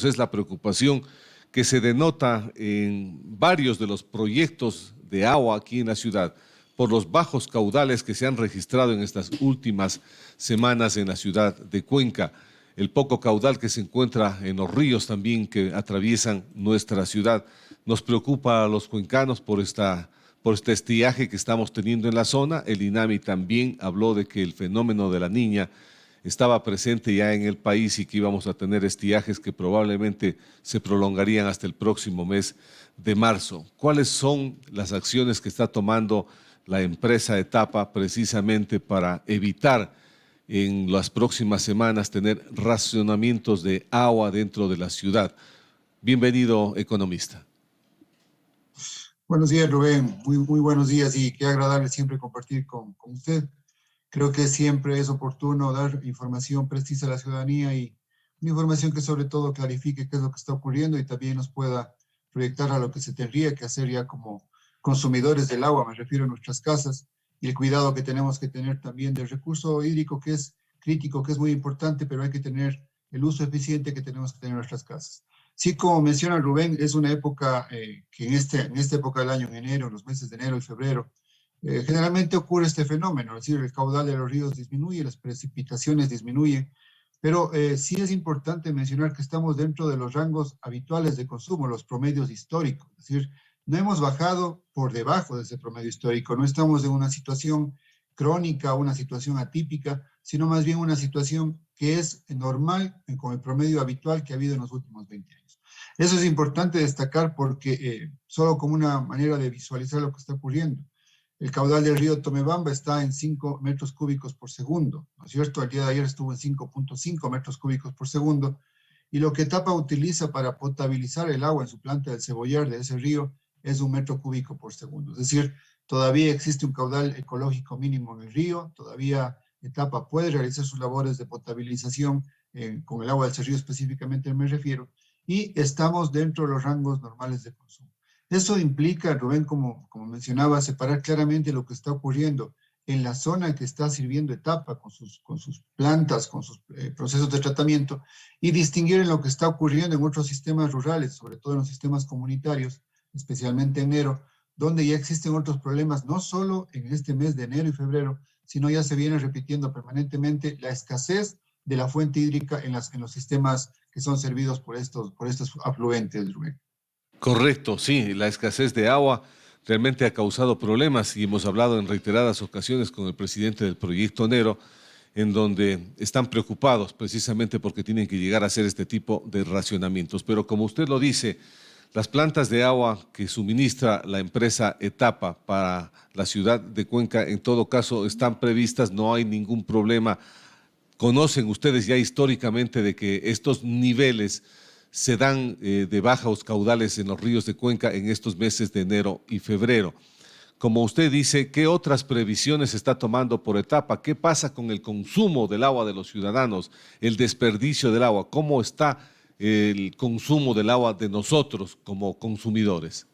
Es la preocupación que se denota en varios de los proyectos de agua aquí en la ciudad por los bajos caudales que se han registrado en estas últimas semanas en la ciudad de Cuenca, el poco caudal que se encuentra en los ríos también que atraviesan nuestra ciudad. Nos preocupa a los cuencanos por este estiaje que estamos teniendo en la zona. El INAMI también habló de que el fenómeno de la Niña estaba presente ya en el país y que íbamos a tener estiajes que probablemente se prolongarían hasta el próximo mes de marzo. ¿Cuáles son las acciones que está tomando la empresa Etapa precisamente para evitar en las próximas semanas tener racionamientos de agua dentro de la ciudad? Bienvenido, economista. Buenos días, Rubén. Muy buenos días y qué agradable siempre compartir con usted. Creo que siempre es oportuno dar información precisa a la ciudadanía y una información que sobre todo clarifique qué es lo que está ocurriendo y también nos pueda proyectar a lo que se tendría que hacer ya como consumidores del agua, me refiero a nuestras casas, y el cuidado que tenemos que tener también del recurso hídrico que es crítico, que es muy importante, pero hay que tener el uso eficiente que tenemos que tener en nuestras casas. Sí, como menciona Rubén, es una época que en esta época del año, en enero, en los meses de enero y febrero, generalmente ocurre este fenómeno, es decir, el caudal de los ríos disminuye, las precipitaciones disminuyen, pero sí es importante mencionar que estamos dentro de los rangos habituales de consumo, los promedios históricos, es decir, no hemos bajado por debajo de ese promedio histórico, no estamos en una situación crónica, una situación atípica, sino más bien una situación que es normal con el promedio habitual que ha habido en los últimos 20 años. Eso es importante destacar porque solo como una manera de visualizar lo que está ocurriendo. El caudal del río Tomebamba está en 5 metros cúbicos por segundo, ¿no es cierto? El día de ayer estuvo en 5.5 metros cúbicos por segundo, y lo que Etapa utiliza para potabilizar el agua en su planta del Cebollar de ese río es 1 metro cúbico por segundo. Es decir, todavía existe un caudal ecológico mínimo en el río, todavía Etapa puede realizar sus labores de potabilización con el agua del río específicamente me refiero, y estamos dentro de los rangos normales de consumo. Eso implica, Rubén, como mencionaba, separar claramente lo que está ocurriendo en la zona que está sirviendo Etapa con sus plantas, con sus procesos de tratamiento, y distinguir en lo que está ocurriendo en otros sistemas rurales, sobre todo en los sistemas comunitarios, especialmente en enero, donde ya existen otros problemas, no solo en este mes de enero y febrero, sino ya se viene repitiendo permanentemente la escasez de la fuente hídrica en los sistemas que son servidos por estos afluentes, Rubén. Correcto, sí, la escasez de agua realmente ha causado problemas y hemos hablado en reiteradas ocasiones con el presidente del proyecto Nero, en donde están preocupados precisamente porque tienen que llegar a hacer este tipo de racionamientos. Pero como usted lo dice, las plantas de agua que suministra la empresa Etapa para la ciudad de Cuenca, en todo caso, están previstas, no hay ningún problema. ¿Conocen ustedes ya históricamente de que estos niveles se dan de bajos caudales en los ríos de Cuenca en estos meses de enero y febrero? Como usted dice, ¿qué otras previsiones se está tomando por Etapa? ¿Qué pasa con el consumo del agua de los ciudadanos, el desperdicio del agua? ¿Cómo está el consumo del agua de nosotros como consumidores?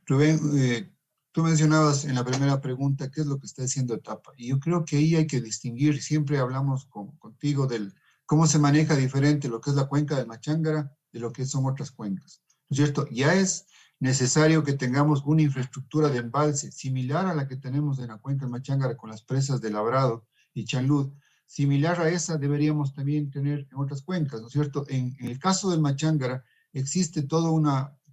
Rubén, tú mencionabas en la primera pregunta qué es lo que está haciendo Etapa. Y yo creo que ahí hay que distinguir, siempre hablamos contigo del cómo se maneja diferente lo que es la cuenca del Machángara de lo que son otras cuencas. ¿No es cierto? Ya es necesario que tengamos una infraestructura de embalse similar a la que tenemos en la cuenca del Machángara con las presas de Labrado y Chanlud. Similar a esa deberíamos también tener en otras cuencas, ¿no es cierto? En el caso del Machángara existe todo un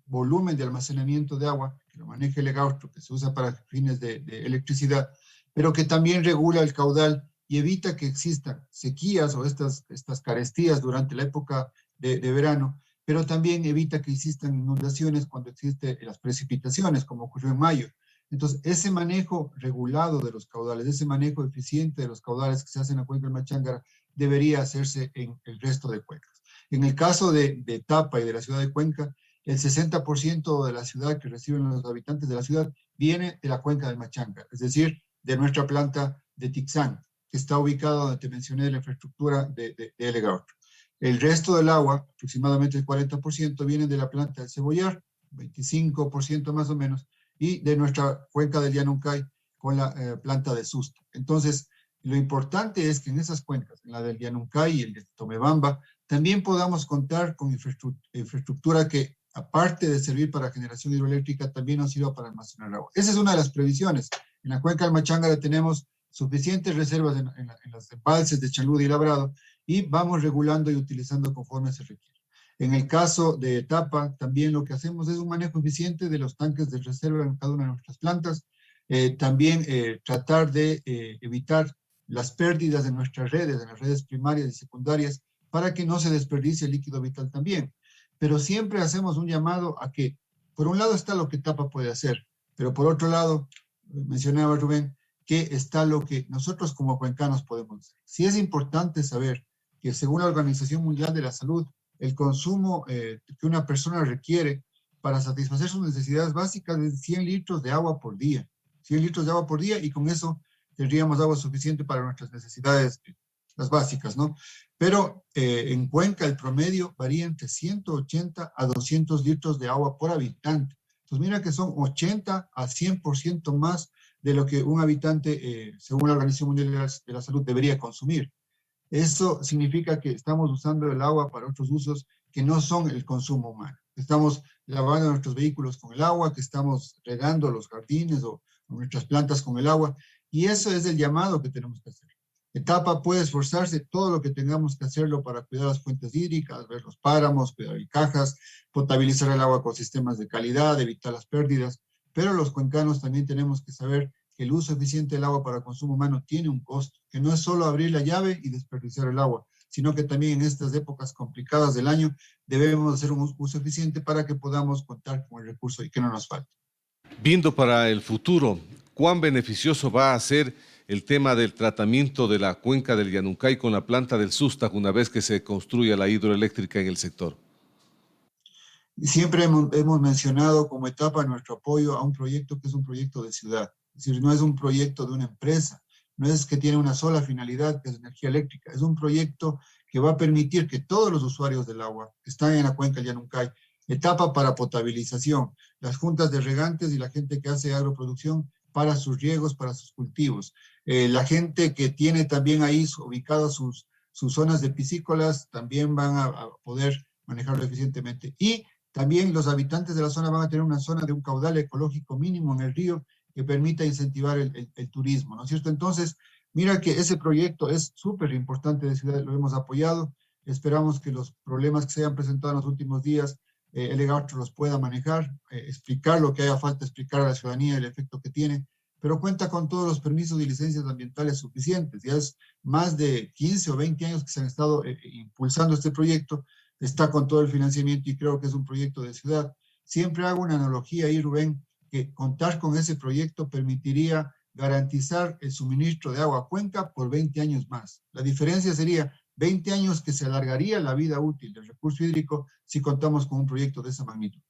volumen de almacenamiento de agua que lo maneja el Egaustro, que se usa para fines de electricidad, pero que también regula el caudal y evita que existan sequías o estas carestías durante la época de verano, pero también evita que existan inundaciones cuando existen las precipitaciones, como ocurrió en mayo. Entonces, ese manejo regulado de los caudales, ese manejo eficiente de los caudales que se hacen en la cuenca del Machángara, debería hacerse en el resto de cuencas. En el caso de Etapa y de la ciudad de Cuenca, el 60% de la ciudad que reciben los habitantes de la ciudad viene de la cuenca del Machanca, es decir, de nuestra planta de Tixán, que está ubicada donde te mencioné la infraestructura de Elegaustro. El resto del agua, aproximadamente el 40%, viene de la planta del Cebollar, 25% más o menos, y de nuestra cuenca del Llanuncay con la planta de Susta. Entonces, lo importante es que en esas cuencas, en la del Llanuncay y el de Tomebamba, también podamos contar con infraestructura que, aparte de servir para generación hidroeléctrica, también nos sirva para almacenar agua. Esa es una de las previsiones. En la cuenca del Machangara tenemos suficientes reservas en los embalses de Chanlud y Labrado, y vamos regulando y utilizando conforme se requiere. En el caso de Etapa, también lo que hacemos es un manejo eficiente de los tanques de reserva en cada una de nuestras plantas. También tratar de evitar las pérdidas de nuestras redes, en las redes primarias y secundarias, para que no se desperdicie el líquido vital también. Pero siempre hacemos un llamado a que, por un lado está lo que Etapa puede hacer, pero por otro lado, mencionaba Rubén, que está lo que nosotros como cuencanos podemos hacer. Sí es importante saber que según la Organización Mundial de la Salud, el consumo que una persona requiere para satisfacer sus necesidades básicas es 100 litros de agua por día. 100 litros de agua por día, y con eso tendríamos agua suficiente para nuestras necesidades, las básicas, ¿no? Pero en Cuenca el promedio varía entre 180 a 200 litros de agua por habitante. Entonces mira que son 80 a 100% más de lo que un habitante, según la Organización Mundial de la Salud, debería consumir. Eso significa que estamos usando el agua para otros usos que no son el consumo humano. Estamos lavando nuestros vehículos con el agua, que estamos regando los jardines o nuestras plantas con el agua, y eso es el llamado que tenemos que hacer. Etapa puede esforzarse todo lo que tengamos que hacerlo para cuidar las fuentes hídricas, ver los páramos, cuidar cajas, potabilizar el agua con sistemas de calidad, evitar las pérdidas, pero los cuencanos también tenemos que saber que el uso eficiente del agua para consumo humano tiene un costo, que no es solo abrir la llave y desperdiciar el agua, sino que también en estas épocas complicadas del año debemos hacer un uso eficiente para que podamos contar con el recurso y que no nos falte. Viendo para el futuro, ¿cuán beneficioso va a ser el tema del tratamiento de la cuenca del Yanuncay con la planta del Sustac una vez que se construya la hidroeléctrica en el sector? Siempre hemos mencionado como Etapa nuestro apoyo a un proyecto que es un proyecto de ciudad. Es decir, no es un proyecto de una empresa, no es que tiene una sola finalidad, que es energía eléctrica. Es un proyecto que va a permitir que todos los usuarios del agua que están en la cuenca del Yanuncay, Etapa para potabilización, las juntas de regantes y la gente que hace agroproducción para sus riegos, para sus cultivos, la gente que tiene también ahí ubicadas sus zonas de piscícolas, también van a poder manejarlo eficientemente. Y también los habitantes de la zona van a tener una zona de un caudal ecológico mínimo en el río que permita incentivar el turismo, ¿no es cierto? Entonces, mira que ese proyecto es súper importante de ciudad, lo hemos apoyado. Esperamos que los problemas que se hayan presentado en los últimos días, el EGARTO los pueda manejar, explicar lo que haya falta, explicar a la ciudadanía el efecto que tiene, pero cuenta con todos los permisos y licencias ambientales suficientes. Ya es más de 15 o 20 años que se han estado impulsando este proyecto, está con todo el financiamiento y creo que es un proyecto de ciudad. Siempre hago una analogía ahí, Rubén, que contar con ese proyecto permitiría garantizar el suministro de agua a Cuenca por 20 años más. La diferencia sería 20 años que se alargaría la vida útil del recurso hídrico si contamos con un proyecto de esa magnitud.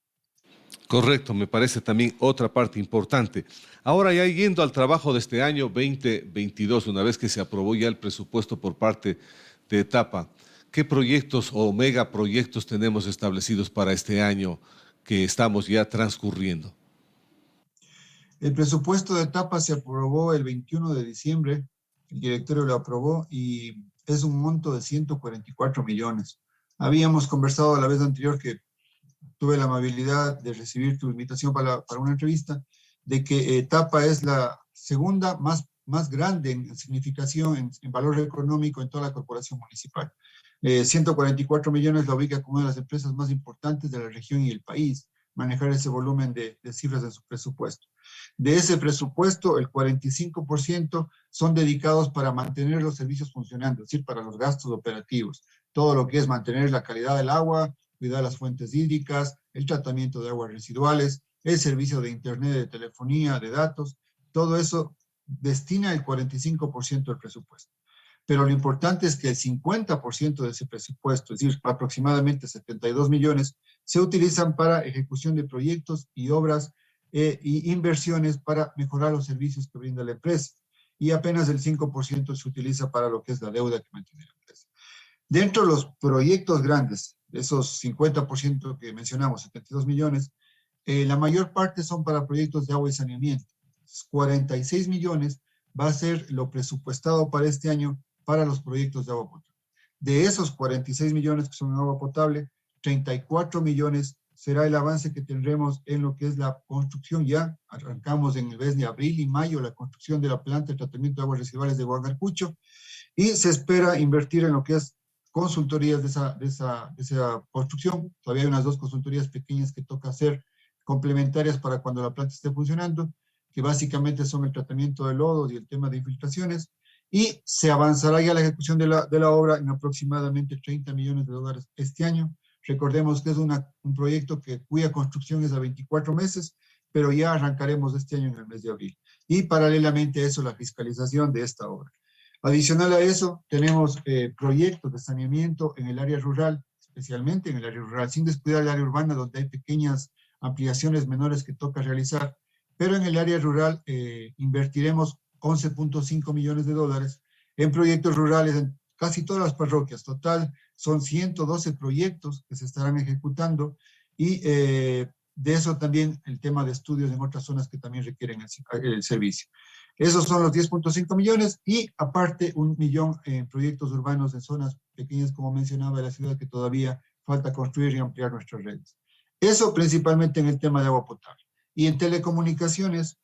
Correcto, me parece también otra parte importante. Ahora ya yendo al trabajo de este año 2022, una vez que se aprobó ya el presupuesto por parte de Etapa, ¿qué proyectos o megaproyectos tenemos establecidos para este año que estamos ya transcurriendo? El presupuesto de Etapa se aprobó el 21 de diciembre, el directorio lo aprobó y es un monto de 144 millones. Habíamos conversado la vez anterior que tuve la amabilidad de recibir tu invitación para una entrevista, de que Etapa es la segunda más grande en significación, en valor económico en toda la corporación municipal. 144 millones la ubica como una de las empresas más importantes de la región y el país, manejar ese volumen de cifras en su presupuesto. De ese presupuesto, el 45% son dedicados para mantener los servicios funcionando, es decir, para los gastos operativos, todo lo que es mantener la calidad del agua, cuidar las fuentes hídricas, el tratamiento de aguas residuales, el servicio de internet, de telefonía, de datos, todo eso destina el 45% del presupuesto. Pero lo importante es que el 50% de ese presupuesto, es decir, aproximadamente 72 millones, se utilizan para ejecución de proyectos y obras y inversiones para mejorar los servicios que brinda la empresa. Y apenas el 5% se utiliza para lo que es la deuda que mantiene la empresa. Dentro de los proyectos grandes, de esos 50% que mencionamos, 72 millones, la mayor parte son para proyectos de agua y saneamiento. 46 millones va a ser lo presupuestado para este año para los proyectos de agua potable. De esos 46 millones que son en agua potable, 34 millones será el avance que tendremos en lo que es la construcción. Ya arrancamos en el mes de abril y mayo la construcción de la planta de tratamiento de aguas residuales de Huancarcucho, y se espera invertir en lo que es consultorías de esa construcción. Todavía hay unas 2 consultorías pequeñas que toca hacer, complementarias para cuando la planta esté funcionando, que básicamente son el tratamiento de lodos y el tema de infiltraciones, y se avanzará ya la ejecución de la obra en aproximadamente 30 millones de dólares este año. Recordemos que es un proyecto cuya construcción es a 24 meses, pero ya arrancaremos este año en el mes de abril. Y paralelamente a eso, la fiscalización de esta obra. Adicional a eso, tenemos proyectos de saneamiento en el área rural, especialmente en el área rural, sin descuidar el área urbana, donde hay pequeñas ampliaciones menores que toca realizar, pero en el área rural invertiremos 11.5 millones de dólares en proyectos rurales en casi todas las parroquias. Total, son 112 proyectos que se estarán ejecutando, y de eso también el tema de estudios en otras zonas que también requieren el servicio. Esos son los 10.5 millones, y aparte 1 millón en proyectos urbanos en zonas pequeñas, como mencionaba, de la ciudad, que todavía falta construir y ampliar nuestras redes. Eso principalmente en el tema de agua potable. Y en telecomunicaciones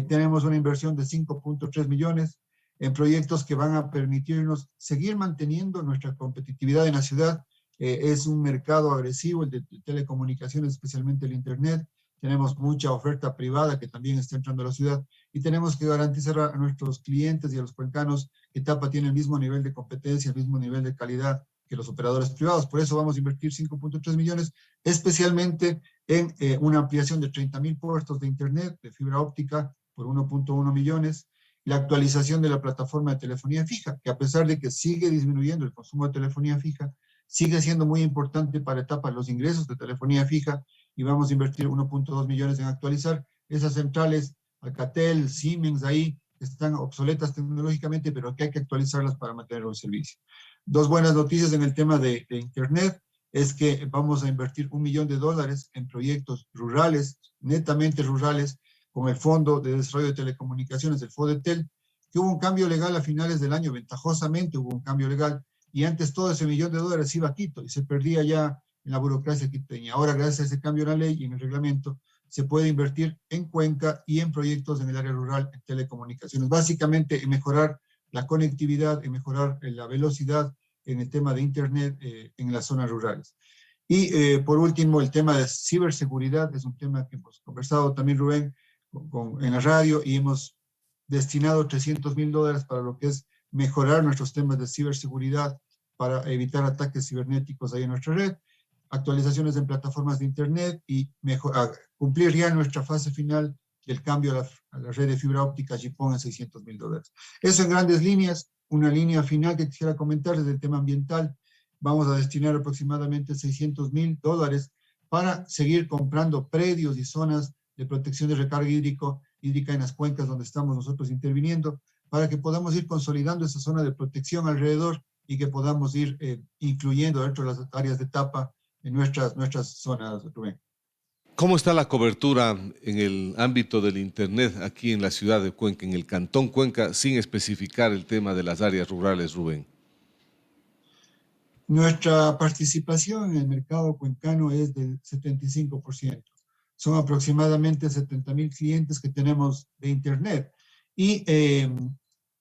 tenemos una inversión de 5.3 millones en proyectos que van a permitirnos seguir manteniendo nuestra competitividad en la ciudad. Es un mercado agresivo el de telecomunicaciones, especialmente el Internet. Tenemos mucha oferta privada que también está entrando a la ciudad, y tenemos que garantizar a nuestros clientes y a los cuencanos que Tapa tiene el mismo nivel de competencia, el mismo nivel de calidad que los operadores privados. Por eso vamos a invertir 5.3 millones, especialmente en una ampliación de 30.000 puertos de Internet, de fibra óptica, por 1.1 millones, la actualización de la plataforma de telefonía fija, que a pesar de que sigue disminuyendo el consumo de telefonía fija, sigue siendo muy importante para Tapa los ingresos de telefonía fija, y vamos a invertir 1.2 millones en actualizar esas centrales Alcatel, Siemens, ahí están obsoletas tecnológicamente, pero que hay que actualizarlas para mantener un servicio. 2 buenas noticias en el tema de Internet es que vamos a invertir $1 millón en proyectos rurales, netamente rurales, con el Fondo de Desarrollo de Telecomunicaciones, el FODETEL, que hubo un cambio legal a finales del año, ventajosamente hubo un cambio legal, y antes todo ese $1 millón iba a Quito y se perdía ya en la burocracia quiteña. Ahora, gracias a ese cambio en la ley y en el reglamento, se puede invertir en Cuenca y en proyectos en el área rural en telecomunicaciones. Básicamente en mejorar la conectividad, en mejorar la velocidad en el tema de Internet en las zonas rurales. Y por último, el tema de ciberseguridad es un tema que hemos conversado también, Rubén, en la radio, y hemos destinado $300.000 para lo que es mejorar nuestros temas de ciberseguridad, para evitar ataques cibernéticos ahí en nuestra red, actualizaciones en plataformas de Internet, y cumplir ya nuestra fase final del cambio a la red de fibra óptica GPON en $600.000. Eso en grandes líneas. Una línea final que quisiera comentar es el tema ambiental. Vamos a destinar aproximadamente $600.000 para seguir comprando predios y zonas de protección de recarga hídrica en las cuencas donde estamos nosotros interviniendo, para que podamos ir consolidando esa zona de protección alrededor, y que podamos ir incluyendo dentro de las áreas de Tapa en nuestras zonas, Rubén. ¿Cómo está la cobertura en el ámbito del Internet aquí en la ciudad de Cuenca, en el Cantón Cuenca, sin especificar el tema de las áreas rurales, Rubén? Nuestra participación en el mercado cuencano es del 75%. Son aproximadamente 70.000 clientes que tenemos de Internet, y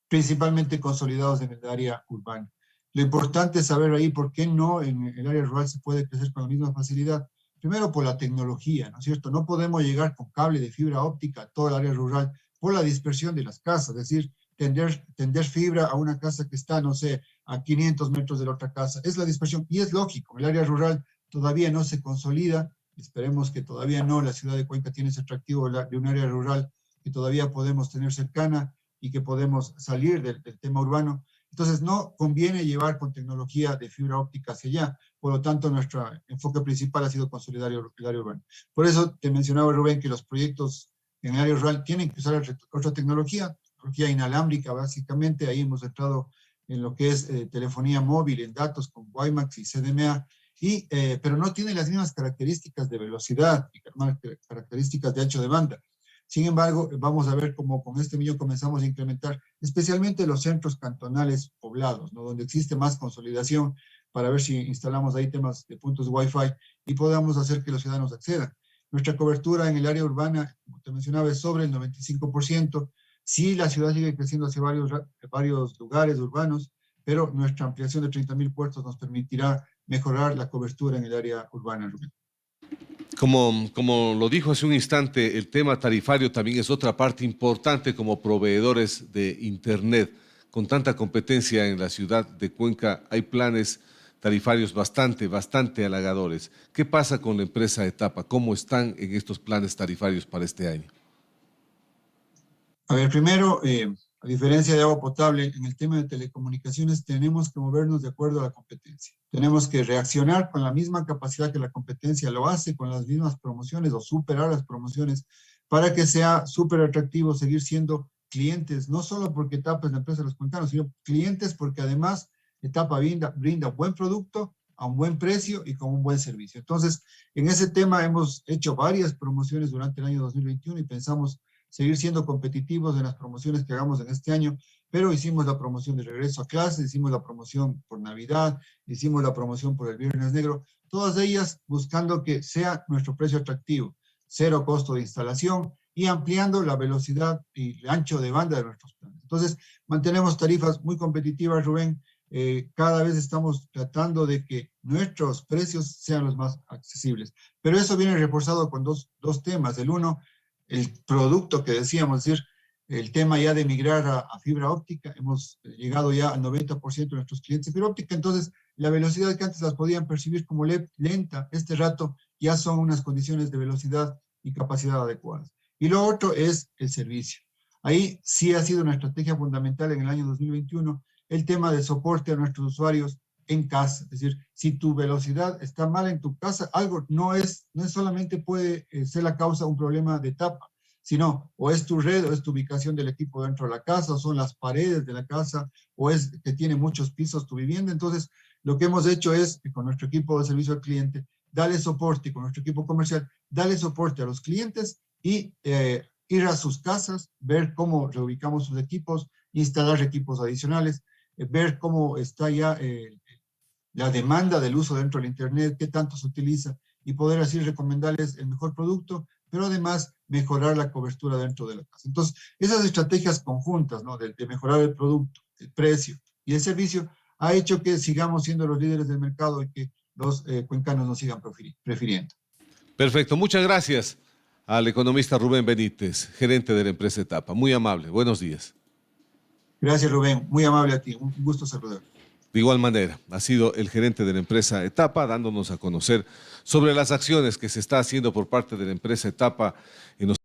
principalmente consolidados en el área urbana. Lo importante es saber ahí por qué no en el área rural se puede crecer con la misma facilidad. Primero, por la tecnología, ¿no es cierto? No podemos llegar con cable de fibra óptica a toda el área rural por la dispersión de las casas, es decir, tender fibra a una casa que está, no sé, a 500 metros de la otra casa. Es la dispersión, y es lógico, el área rural todavía no se consolida. Esperemos que todavía no. La ciudad de Cuenca tiene ese atractivo de un área rural que todavía podemos tener cercana y que podemos salir del tema urbano. Entonces, no conviene llevar con tecnología de fibra óptica hacia allá. Por lo tanto, nuestro enfoque principal ha sido consolidar el área urbana. Por eso te mencionaba, Rubén, que los proyectos en el área rural tienen que usar otra tecnología inalámbrica, básicamente. Ahí hemos entrado en lo que es telefonía móvil, en datos con WiMAX y CDMA, pero no tiene las mismas características de velocidad y características de ancho de banda. Sin embargo, vamos a ver cómo con este millón comenzamos a incrementar, especialmente los centros cantonales poblados, ¿no? Donde existe más consolidación, para ver si instalamos ahí temas de puntos Wi-Fi y podamos hacer que los ciudadanos accedan. Nuestra cobertura en el área urbana, como te mencionaba, es sobre el 95%. Sí, la ciudad sigue creciendo hacia varios lugares urbanos, pero nuestra ampliación de 30.000 puestos nos permitirá mejorar la cobertura en el área urbana, Rubén. Como lo dijo hace un instante, el tema tarifario también es otra parte importante como proveedores de Internet. Con tanta competencia en la ciudad de Cuenca, hay planes tarifarios bastante halagadores. ¿Qué pasa con la empresa Etapa? ¿Cómo están en estos planes tarifarios para este año? A ver, primero, a diferencia de agua potable, en el tema de telecomunicaciones tenemos que movernos de acuerdo a la competencia. Tenemos que reaccionar con la misma capacidad que la competencia lo hace, con las mismas promociones o superar las promociones para que sea súper atractivo seguir siendo clientes, no solo porque Etapa es la empresa de los cuencanos, sino clientes porque además Etapa brinda buen producto a un buen precio y con un buen servicio. Entonces, en ese tema hemos hecho varias promociones durante el año 2021 y pensamos seguir siendo competitivos en las promociones que hagamos en este año, pero hicimos la promoción de regreso a clases, hicimos la promoción por Navidad, hicimos la promoción por el Viernes Negro, todas ellas buscando que sea nuestro precio atractivo, cero costo de instalación y ampliando la velocidad y el ancho de banda de nuestros planes. Entonces, mantenemos tarifas muy competitivas, Rubén. Cada vez estamos tratando de que nuestros precios sean los más accesibles. Pero eso viene reforzado con dos temas. El uno, el producto que decíamos, es decir, el tema ya de migrar a fibra óptica. Hemos llegado ya al 90% de nuestros clientes de fibra óptica, entonces la velocidad que antes las podían percibir como lenta, este rato ya son unas condiciones de velocidad y capacidad adecuadas. Y lo otro es el servicio. Ahí sí ha sido una estrategia fundamental en el año 2021, el tema de soporte a nuestros usuarios en casa. Es decir, si tu velocidad está mal en tu casa, algo no es solamente puede ser la causa de un problema de Etapa, sino o es tu red o es tu ubicación del equipo dentro de la casa, o son las paredes de la casa, o es que tiene muchos pisos tu vivienda. Entonces, lo que hemos hecho es, con nuestro equipo de servicio al cliente, darle soporte, y con nuestro equipo comercial, darle soporte a los clientes y ir a sus casas, ver cómo reubicamos sus equipos, instalar equipos adicionales, ver cómo está ya la demanda del uso dentro del Internet, qué tanto se utiliza, y poder así recomendarles el mejor producto, pero además mejorar la cobertura dentro de la casa. Entonces, esas estrategias conjuntas, ¿no? de mejorar el producto, el precio y el servicio, ha hecho que sigamos siendo los líderes del mercado y que los cuencanos nos sigan prefiriendo. Perfecto, muchas gracias al economista Rubén Benítez, gerente de la empresa Etapa. Muy amable, buenos días. Gracias, Rubén, muy amable a ti, un gusto saludar. De igual manera, ha sido el gerente de la empresa Etapa dándonos a conocer sobre las acciones que se está haciendo por parte de la empresa Etapa en los